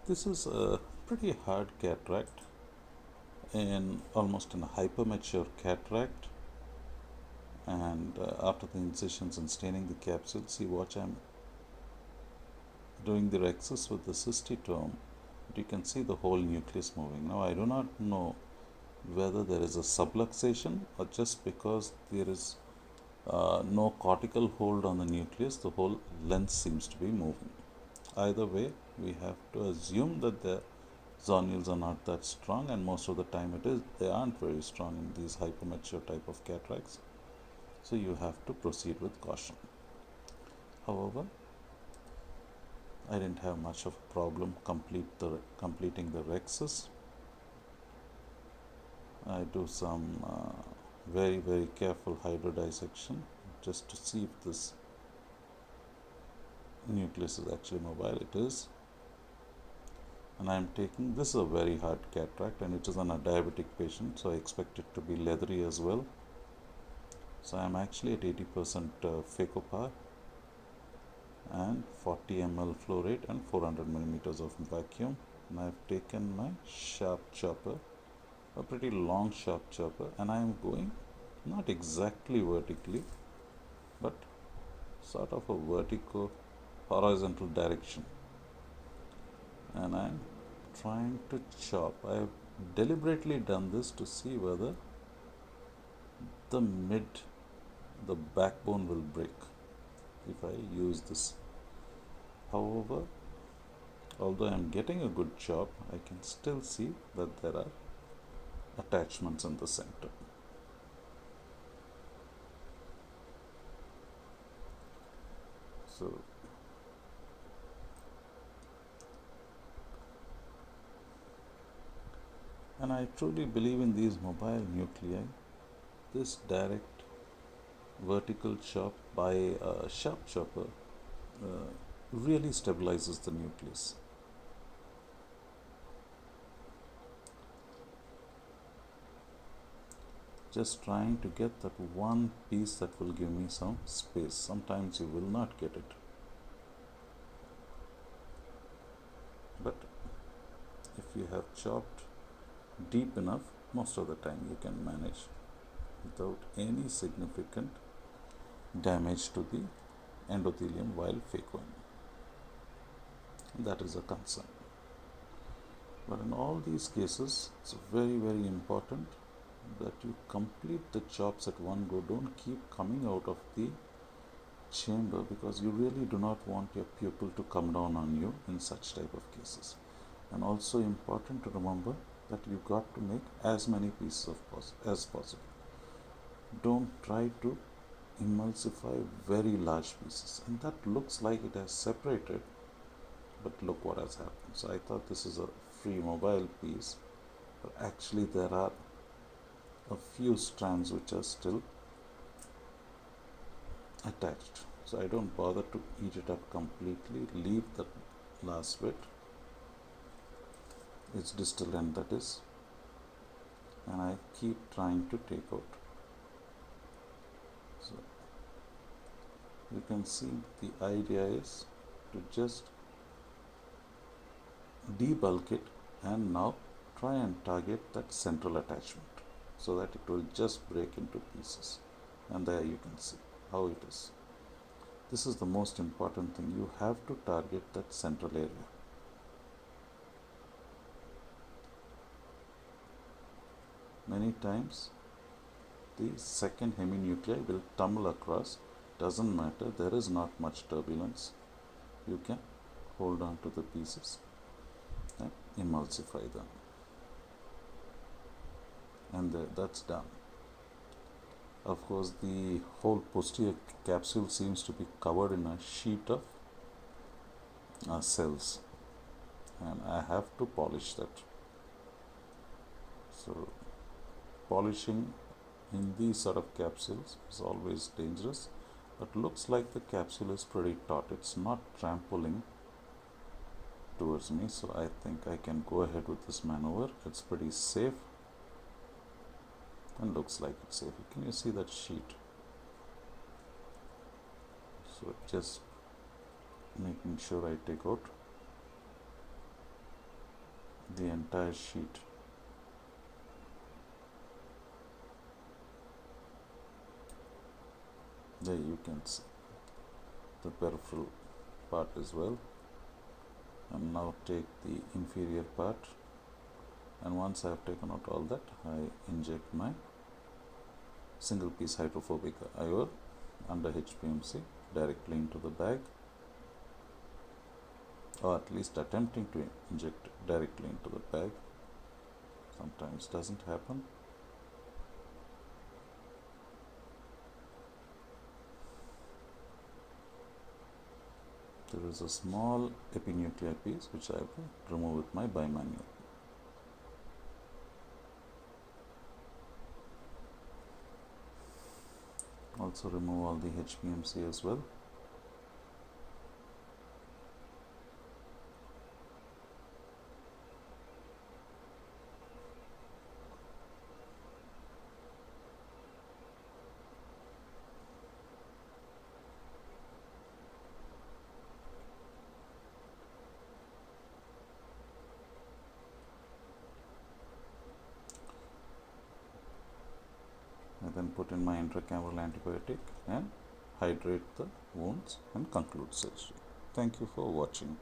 This is a pretty hard cataract in almost an hypermature cataract, and after the incisions and staining the capsule, see what I'm doing the rexus with the cystitome. You can see the whole nucleus moving. Now I do not know whether there is a subluxation or just because there is no cortical hold on the nucleus, the whole lens seems to be moving. Either way, we have to assume that the zonules are not that strong, and most of the time they aren't very strong in these hypermature type of cataracts. So you have to proceed with caution. However, I didn't have much of a problem completing the rexus. I do some very careful hydrodissection just to see if this nucleus is actually mobile. It is. And I am taking, this is a very hard cataract and it is on a diabetic patient, so I expect it to be leathery as well. So I am actually at 80% Phaco power and 40 ml flow rate and 400 millimeters of vacuum. And I have taken my sharp chopper, a pretty long sharp chopper, and I am going not exactly vertically but sort of a vertical horizontal direction, and I am trying to chop. I have deliberately done this to see whether the backbone will break if I use this. However, although I am getting a good chop, I can still see that there are attachments in the center. So and I truly believe in these mobile nuclei. This direct vertical chop by a sharp chopper really stabilizes the nucleus. Just trying to get that one piece that will give me some space. Sometimes you will not get it, but if you have chopped deep enough, most of the time you can manage without any significant damage to the endothelium while phacoing. That is a concern. But in all these cases, it's very important that you complete the chops at one go. Don't keep coming out of the chamber, because you really do not want your pupil to come down on you in such type of cases. And also important to remember that you got to make as many pieces as possible. Don't try to emulsify very large pieces, and that looks like it has separated, but look what has happened. So I thought this is a free mobile piece, but actually there are a few strands which are still attached. So I don't bother to eat it up completely, leave the last bit, its distal end that is, and I keep trying to take out. So you can see the idea is to just debulk it and now try and target that central attachment so that it will just break into pieces. And there you can see how it is. This is the most important thing. You have to target that central area. Many times the second heminuclei will tumble across. Doesn't matter, there is not much turbulence. You can hold on to the pieces and emulsify them, and that's done. Of course, the whole posterior capsule seems to be covered in a sheet of cells, and I have to polish that. So polishing in these sort of capsules is always dangerous, but looks like the capsule is pretty taut. It's not trampling towards me, so I think I can go ahead with this maneuver. It's pretty safe and looks like it's safe. Can you see that sheet? So just making sure I take out. the entire sheet. There you can see the peripheral part as well. And now take the inferior part, and once I have taken out all that, I inject my single piece hydrophobic IOL under HPMC directly into the bag, or at least attempting to inject directly into the bag. Sometimes doesn't happen. There is a small epinuclear piece which I will remove with my bimanual. Also remove all the HPMC as well. I then put in my intracameral antibiotic and hydrate the wounds and conclude surgery. Thank you for watching.